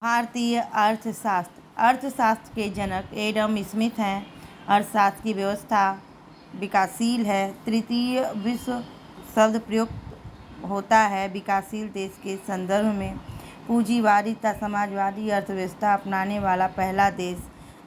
भारतीय अर्थशास्त्र। अर्थशास्त्र के जनक एडम स्मिथ हैं। अर्थशास्त्र की व्यवस्था विकासशील है। तृतीय विश्व शब्द प्रयुक्त होता है विकासशील देश के संदर्भ में। पूंजीवादी तथा समाजवादी अर्थव्यवस्था अपनाने वाला पहला देश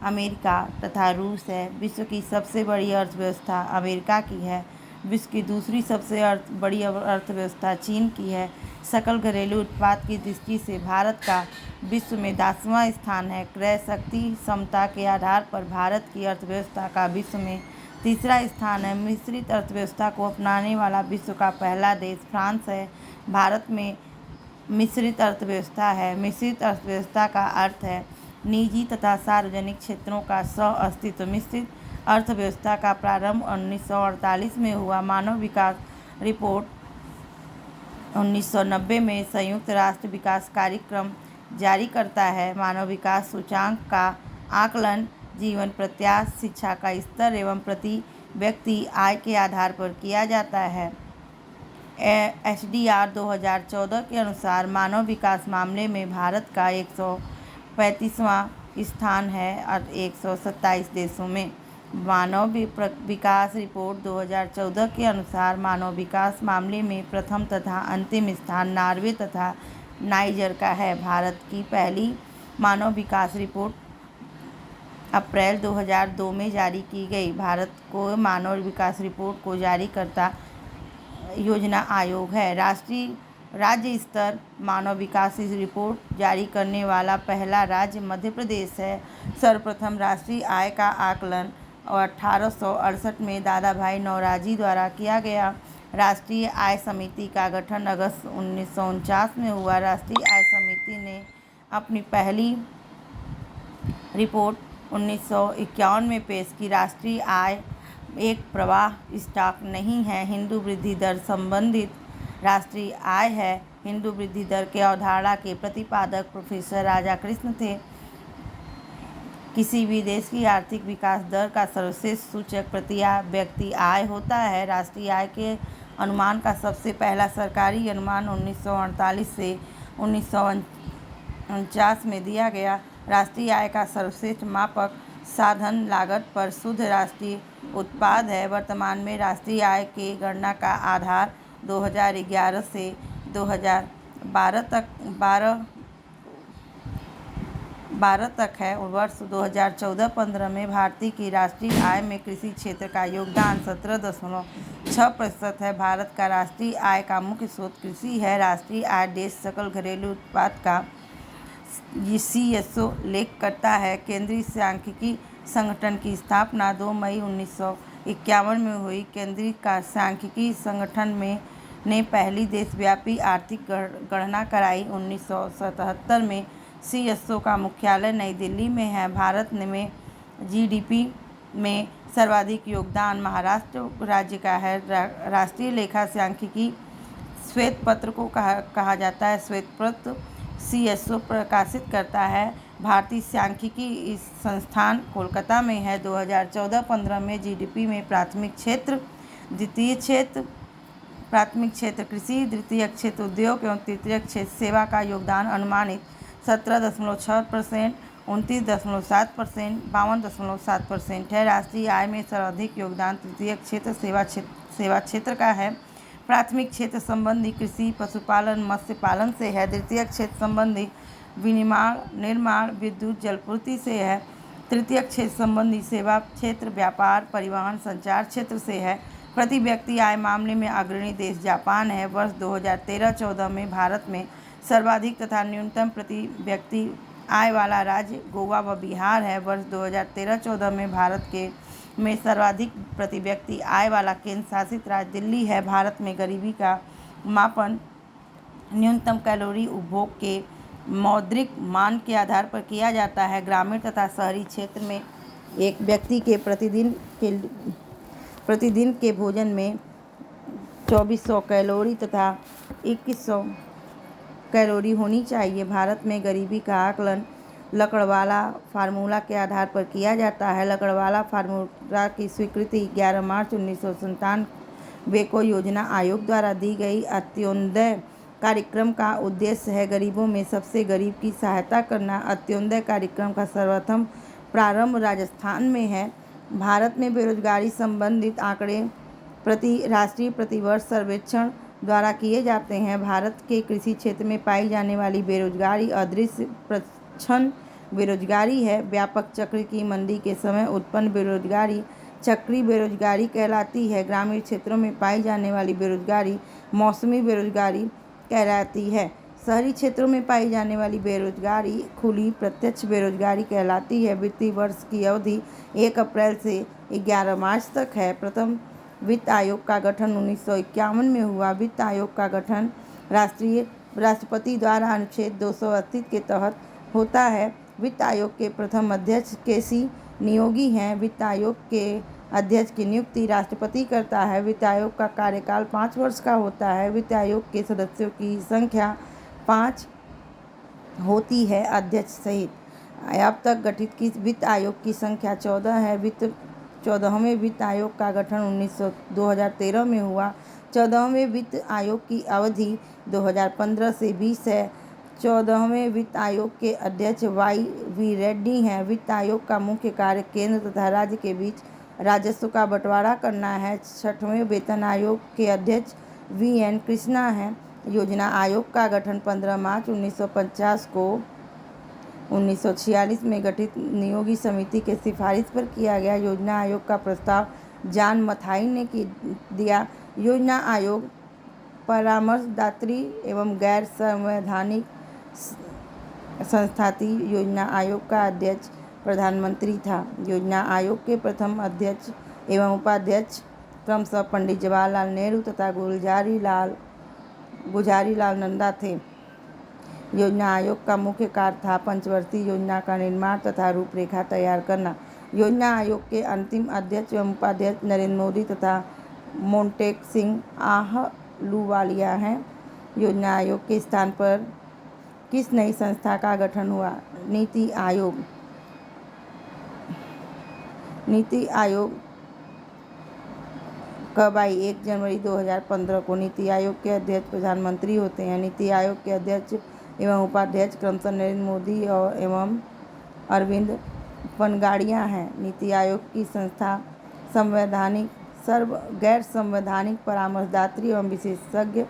अमेरिका तथा रूस है। विश्व की सबसे बड़ी अर्थव्यवस्था अमेरिका की है। विश्व की दूसरी सबसे बड़ी अर्थव्यवस्था चीन की है। सकल घरेलू उत्पाद की दृष्टि से भारत का विश्व में 10वां स्थान है। क्रय शक्ति क्षमता के आधार पर भारत की अर्थव्यवस्था का विश्व में तीसरा स्थान है। मिश्रित अर्थव्यवस्था को अपनाने वाला विश्व का पहला देश फ्रांस है। भारत में मिश्रित अर्थव्यवस्था है। मिश्रित अर्थव्यवस्था का अर्थ है निजी तथा सार्वजनिक क्षेत्रों का सह-अस्तित्व। मिश्रित अर्थव्यवस्था का प्रारंभ 1948 में हुआ। मानव विकास रिपोर्ट 1990 में संयुक्त राष्ट्र विकास कार्यक्रम जारी करता है। मानव विकास सूचकांक का आकलन जीवन प्रत्याशा, शिक्षा का स्तर एवं प्रति व्यक्ति आय के आधार पर किया जाता है। SDR 2014 के अनुसार मानव विकास मामले में भारत का 135वां स्थान है और 127 देशों में। मानव विकास रिपोर्ट 2014 के अनुसार मानव विकास मामले में प्रथम तथा अंतिम स्थान नॉर्वे तथा नाइजर का है। भारत की पहली मानव विकास रिपोर्ट अप्रैल 2002 में जारी की गई। भारत को मानव विकास रिपोर्ट को जारी करता योजना आयोग है। राज्य स्तर मानव विकास रिपोर्ट जारी करने वाला पहला राज्य मध्य प्रदेश है। सर्वप्रथम राष्ट्रीय आय का आकलन 1868 में दादा भाई नौरोजी द्वारा किया गया। राष्ट्रीय आय समिति का गठन अगस्त 1949 में हुआ। राष्ट्रीय आय समिति ने अपनी पहली रिपोर्ट 1951 में पेश की। राष्ट्रीय आय एक प्रवाह स्टॉक नहीं है, हिंदू वृद्धि दर संबंधित राष्ट्रीय आय है। हिंदू वृद्धि दर के अवधारणा के प्रतिपादक प्रोफेसर राधाकृष्णन थे। किसी भी देश की आर्थिक विकास दर का सर्वश्रेष्ठ सूचक प्रति व्यक्ति आय होता है। राष्ट्रीय आय के अनुमान का सबसे पहला सरकारी अनुमान 1948 से 1949 में दिया गया। राष्ट्रीय आय का सर्वश्रेष्ठ मापक साधन लागत पर शुद्ध राष्ट्रीय उत्पाद है। वर्तमान में राष्ट्रीय आय की गणना का आधार 2011 से 2012 तक है। वर्ष 2014-15 में भारतीय की राष्ट्रीय आय में कृषि क्षेत्र का योगदान 17.6% है। भारत का राष्ट्रीय आय का मुख्य स्रोत कृषि है। राष्ट्रीय आय देश सकल घरेलू उत्पाद का CSO लेख करता है। केंद्रीय सांख्यिकी संगठन की स्थापना 2 मई 1951 में हुई। केंद्रीय सांख्यिकी संगठन ने पहली देशव्यापी आर्थिक गणना कराई। 1977 में CSO का मुख्यालय नई दिल्ली में है। भारत में GDP में सर्वाधिक योगदान महाराष्ट्र राज्य का है। राष्ट्रीय लेखा सांख्यिकी श्वेत पत्र को कहा जाता है। श्वेत पत्र CSO प्रकाशित करता है। भारतीय सांख्यिकी संस्थान कोलकाता में है। 2014-15 में GDP में प्राथमिक क्षेत्र कृषि, द्वितीय क्षेत्र उद्योग एवं तृतीय क्षेत्र सेवा का योगदान अनुमानित 17.6%, 29.7%, 52.7% है। राष्ट्रीय आय में सर्वाधिक योगदान तृतीय क्षेत्र सेवा क्षेत्र का है। प्राथमिक क्षेत्र संबंधी कृषि, पशुपालन, मत्स्य पालन से है। द्वितीय क्षेत्र संबंधी विनिर्माण, निर्माण, विद्युत, जलपूर्ति से है। तृतीय क्षेत्र संबंधी सेवा क्षेत्र, व्यापार, परिवहन, संचार क्षेत्र से है। प्रति व्यक्ति आय मामले में अग्रणी देश जापान है। वर्ष 2013-14 में भारत में सर्वाधिक तथा न्यूनतम प्रति व्यक्ति आय वाला राज्य गोवा व बिहार है। वर्ष 2013-14 में भारत में सर्वाधिक प्रति व्यक्ति आय वाला केंद्र शासित राज्य दिल्ली है। भारत में गरीबी का मापन न्यूनतम कैलोरी उपभोग के मौद्रिक मान के आधार पर किया जाता है। ग्रामीण तथा शहरी क्षेत्र में एक व्यक्ति के प्रतिदिन के भोजन में 2400 कैलोरी तथा 2100 कैलोरी होनी चाहिए। भारत में गरीबी का आकलन लकड़वाला फार्मूला के आधार पर किया जाता है। लकड़वाला फार्मूला की स्वीकृति 11 मार्च 1997 को योजना आयोग द्वारा दी गई। अंत्योदय कार्यक्रम का उद्देश्य है गरीबों में सबसे गरीब की सहायता करना। अंत्योदय कार्यक्रम का सर्वप्रथम प्रारंभ राजस्थान में है। भारत में बेरोजगारी संबंधित आंकड़े राष्ट्रीय प्रतिवर्ष सर्वेक्षण द्वारा किए जाते हैं। भारत के कृषि क्षेत्र में पाई जाने वाली बेरोजगारी अदृश्य प्रच्छन्न बेरोजगारी है। व्यापक चक्र की मंदी के समय उत्पन्न बेरोजगारी चक्रीय बेरोजगारी कहलाती है। ग्रामीण क्षेत्रों में पाई जाने वाली बेरोजगारी मौसमी बेरोजगारी कहलाती है। शहरी क्षेत्रों में पाई जाने वाली बेरोजगारी खुली प्रत्यक्ष बेरोजगारी कहलाती है। वित्तीय वर्ष की अवधि 1 अप्रैल से 11 मार्च तक है। प्रथम वित्त आयोग का गठन 1951 में हुआ। वित्त आयोग का गठन राष्ट्रपति द्वारा अनुच्छेद 280 के तहत होता है। वित्त आयोग के प्रथम अध्यक्ष केसी नियोगी हैं। वित्त आयोग के अध्यक्ष की नियुक्ति राष्ट्रपति करता है। वित्त आयोग का कार्यकाल 5 वर्ष का होता है। वित्त आयोग के सदस्यों की संख्या 5 होती है, अध्यक्ष सहित। अब तक गठित वित्त आयोग की संख्या 14 है। 14वें वित्त आयोग का गठन 2013 में हुआ। 14वें वित्त आयोग की अवधि 2015 से 20 है। 14वें वित्त आयोग के अध्यक्ष Y.V. रेड्डी हैं। वित्त आयोग का मुख्य कार्य केंद्र तथा राज्य के बीच राजस्व का बंटवारा करना है। 6वें वेतन आयोग के अध्यक्ष V.N. कृष्णा हैं। योजना आयोग का गठन 15 मार्च 1950 को 1946 में गठित नियोगी समिति के सिफारिश पर किया गया। योजना आयोग का प्रस्ताव जॉन मथाई ने दिया। योजना आयोग परामर्शदात्री एवं गैर संवैधानिक संस्था थी। योजना आयोग का अध्यक्ष प्रधानमंत्री था। योजना आयोग के प्रथम अध्यक्ष एवं उपाध्यक्ष क्रमशः पंडित जवाहरलाल नेहरू तथा गुलजारी लाल नंदा थे। योजना आयोग का मुख्य कार्य था पंचवर्षीय योजना का निर्माण तथा रूपरेखा तैयार करना। योजना आयोग के अंतिम अध्यक्ष एवं उपाध्यक्ष नरेंद्र मोदी तथा मोंटेक सिंह आहलूवालिया हैं। योजना आयोग के स्थान पर किस नई संस्था का गठन हुआ? नीति आयोग। नीति आयोग कब आई? 1 जनवरी 2015 को। नीति आयोग के अध्यक्ष प्रधानमंत्री होते हैं। नीति आयोग के अध्यक्ष एवं उपाध्यक्ष क्रमशः नरेंद्र मोदी एवं अरविंद पनगाड़िया हैं। नीति आयोग की संस्था संवैधानिक गैर संवैधानिक परामर्शदात्री एवं विशेषज्ञ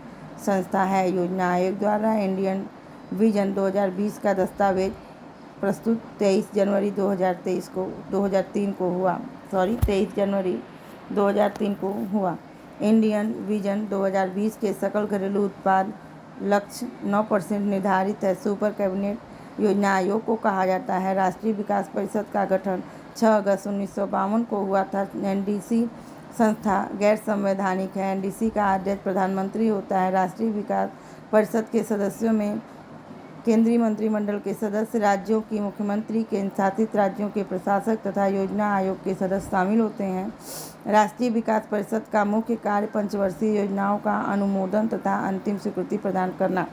संस्था है। योजना आयोग द्वारा इंडियन विजन 2020 का दस्तावेज प्रस्तुत 23 जनवरी 2003 को हुआ। 23 जनवरी 2003 को हुआ। इंडियन विजन 2020 के सकल घरेलू उत्पाद लक्ष्य 9% निर्धारित है। सुपर कैबिनेट योजना आयोग को कहा जाता है। राष्ट्रीय विकास परिषद का गठन 6 अगस्त 1952 को हुआ था। एनडीसी संस्था गैर संवैधानिक है। एनडीसी का अध्यक्ष प्रधानमंत्री होता है। राष्ट्रीय विकास परिषद के सदस्यों में केंद्रीय मंत्रिमंडल के सदस्य, राज्यों की मुख्यमंत्री, केंद्र शासित राज्यों के प्रशासक तथा योजना आयोग के सदस्य शामिल होते हैं। राष्ट्रीय विकास परिषद का मुख्य कार्य पंचवर्षीय योजनाओं का अनुमोदन तथा अंतिम स्वीकृति प्रदान करना।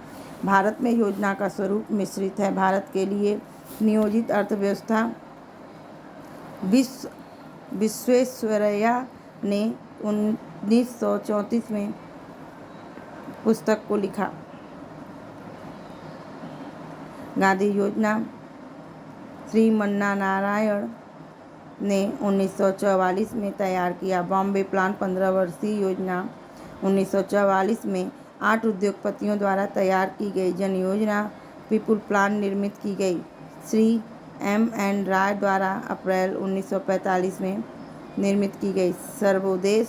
भारत में योजना का स्वरूप मिश्रित है। भारत के लिए नियोजित अर्थव्यवस्था विश्वेश्वरैया ने 1934 में पुस्तक को लिखा। गांधी योजना श्रीमन्नारायण ने 1944 में तैयार किया। बॉम्बे प्लान 15 वर्षीय योजना 1944 में 8 उद्योगपतियों द्वारा तैयार की गई। जन योजना पीपुल प्लान निर्मित की गई। श्री M.N. राय द्वारा अप्रैल 1945 में निर्मित की गई। सर्वोदय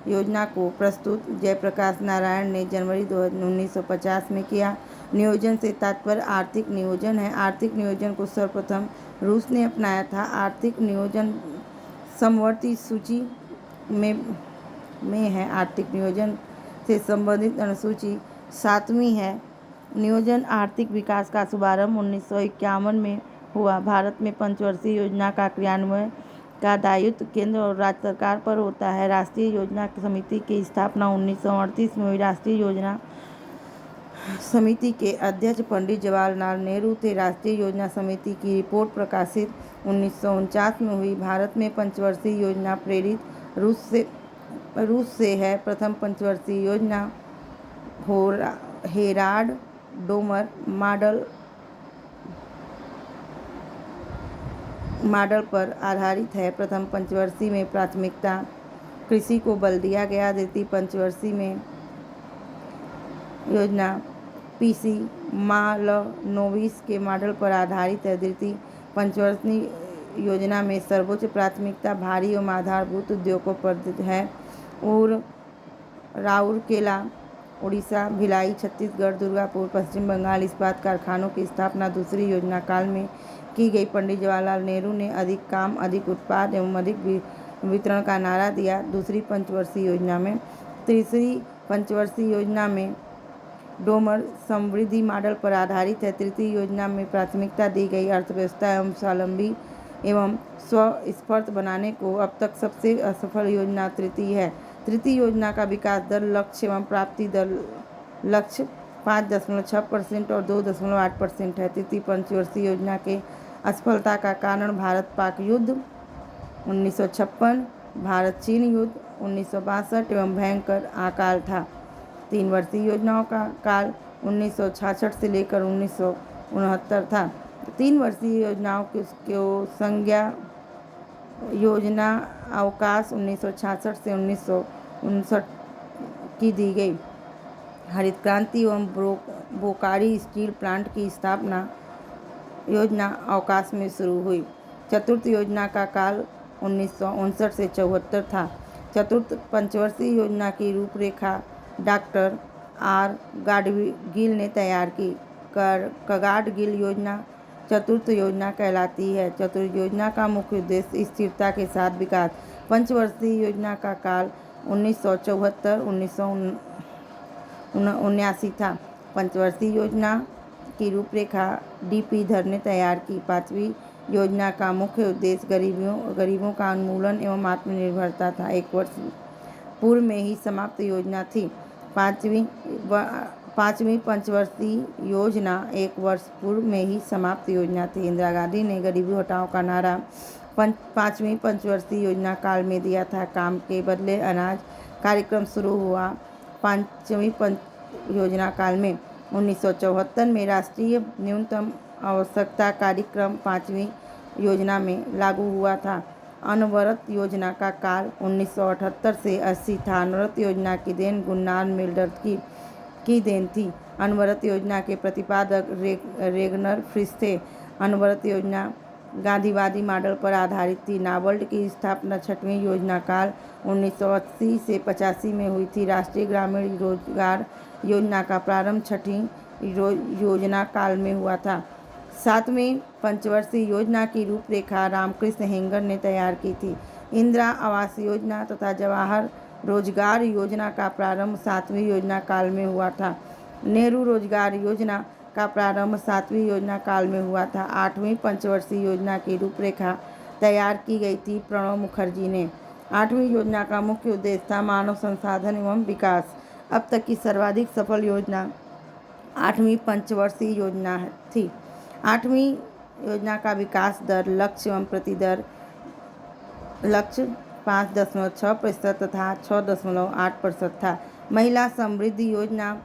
योजना को प्रस्तुत जयप्रकाश नारायण ने जनवरी 1950 में किया। नियोजन से तात्पर्य आर्थिक नियोजन है। आर्थिक नियोजन को सर्वप्रथम रूस ने अपनाया था। आर्थिक नियोजन समवर्ती सूची में है। आर्थिक नियोजन से संबंधित अनुसूची 7वीं है। नियोजन आर्थिक विकास का शुभारंभ 1951 में हुआ। भारत में पंचवर्षीय योजना का क्रियान्वयन का दायित्व केंद्र और राज्य सरकार पर होता है। राष्ट्रीय योजना समिति की स्थापना 1938 में हुई। राष्ट्रीय योजना समिति के अध्यक्ष पंडित जवाहरलाल नेहरू थे। राष्ट्रीय योजना समिति की रिपोर्ट प्रकाशित 1949 में हुई। भारत में पंचवर्षीय योजना प्रेरित रूस से है। प्रथम पंचवर्षीय योजना हेराल्ड डोमर मॉडल पर आधारित है। प्रथम पंचवर्षीय में प्राथमिकता कृषि को बल दिया गया। द्वितीय पंचवर्षीय में योजना पीसी मालनोविस के मॉडल पर आधारित है। द्वितीय पंचवर्षीय योजना में सर्वोच्च प्राथमिकता भारी एवं आधारभूत उद्योगों पर है। और राउरकेला उड़ीसा, भिलाई छत्तीसगढ़, दुर्गापुर पश्चिम बंगाल इस्पात कारखानों की स्थापना दूसरी योजना काल में की गई। पंडित जवाहरलाल नेहरू ने अधिक काम, अधिक उत्पाद एवं अधिक वितरण का नारा दिया दूसरी पंचवर्षीय योजना में। तीसरी पंचवर्षीय योजना में डोमर समृद्धि मॉडल पर आधारित है। तृतीय योजना में प्राथमिकता दी गई अर्थव्यवस्था एवं स्वावलंबी एवं स्वस्फूर्त बनाने को। अब तक सबसे असफल योजना तृतीय है। तृतीय योजना का विकास दर, लक्ष्य एवं प्राप्ति दर लक्ष्य 5.6% और 2.8% है। तृतीय पंचवर्षीय योजना के असफलता का कारण भारत पाक युद्ध 1956, भारत चीन युद्ध 1962 एवं भयंकर अकाल था। 3 वर्षीय योजनाओं का काल 1966 से लेकर 1969 था। 3 वर्षीय योजनाओं को संज्ञा योजना अवकाश 1966 से 1959 की दी गई। हरित क्रांति एवं बोकारो स्टील प्लांट की स्थापना योजना अवकाश में शुरू हुई। चतुर्थ योजना का काल 1959 से 74 था। चतुर्थ पंचवर्षीय योजना की रूपरेखा डॉक्टर आर गाडगिल ने तैयार की। कगाडगिल योजना चतुर्थ योजना कहलाती है। चतुर्थ योजना का मुख्य उद्देश्य स्थिरता के साथ विकास। पंचवर्षीय योजना का काल 1974-1979 था। पंचवर्षीय योजना की रूपरेखा डीपी धर ने तैयार की। 5वीं योजना का मुख्य उद्देश्य गरीबों का उन्मूलन एवं आत्मनिर्भरता था। 1 वर्ष पूर्व में ही समाप्त योजना थी। पाँचवीं पंचवर्षीय योजना 1 वर्ष पूर्व में ही समाप्त योजना थी। इंदिरा गांधी ने गरीबी हटाओ का नारा 5वीं पंचवर्षीय योजना काल में दिया था। काम के बदले अनाज कार्यक्रम शुरू हुआ 5वीं योजना काल में। 1974 में राष्ट्रीय न्यूनतम आवश्यकता कार्यक्रम 5वीं योजना में लागू हुआ था। अनवरत योजना का काल 1978 से 80 था। अनवरत योजना की देन गुन्नार मिल्डर की देन थी। अनवरत योजना के प्रतिपादक रेगनर फ्रिश थे। अनवरत योजना गांधीवादी मॉडल पर आधारित थी। नाबार्ड की स्थापना 6वीं योजना काल 1980 से 85 में हुई थी। राष्ट्रीय ग्रामीण रोजगार योजना का प्रारंभ 6वीं योजना काल में हुआ था। 7वीं पंचवर्षीय योजना की रूपरेखा रामकृष्ण हेगड़े ने तैयार की थी। इंदिरा आवास योजना तथा जवाहर रोजगार योजना का प्रारंभ 7वीं योजना काल में हुआ था। नेहरू रोजगार योजना का प्रारंभ 7वीं योजना काल में हुआ था। 8वीं पंचवर्षीय योजना की रूपरेखा तैयार की गई थी प्रणब मुखर्जी ने। 8वीं योजना का मुख्य उद्देश्य था मानव संसाधन एवं विकास। अब तक की सर्वाधिक सफल योजना 8वीं पंचवर्षीय योजना थी। 8वीं योजना का विकास दर, लक्ष्य एवं प्रतिदर लक्ष्य 5.6% तथा 6.8% था। महिला समृद्धि योजना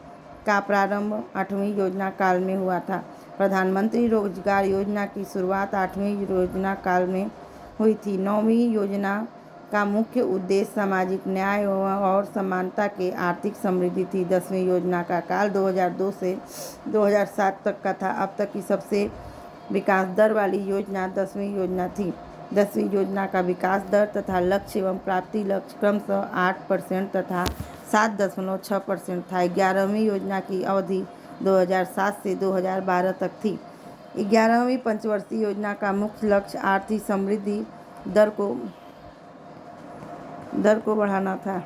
का प्रारंभ 8वीं योजना काल में हुआ था। प्रधानमंत्री रोजगार योजना की शुरुआत 8वीं योजना काल में हुई थी। 9वीं योजना का मुख्य उद्देश्य सामाजिक न्याय और समानता के आर्थिक समृद्धि थी। 10वीं योजना का काल 2002 से 2007 तक का था। अब तक की सबसे विकास दर वाली योजना 10वीं योजना थी। 10वीं योजना का विकास दर तथा लक्ष्य एवं प्राप्ति लक्ष्य क्रमशः 8% तथा 7.6% था। 11वीं योजना की अवधि 2007 से 2012 तक थी। 11वीं पंचवर्षीय योजना का मुख्य लक्ष्य आर्थिक समृद्धि दर को बढ़ाना था।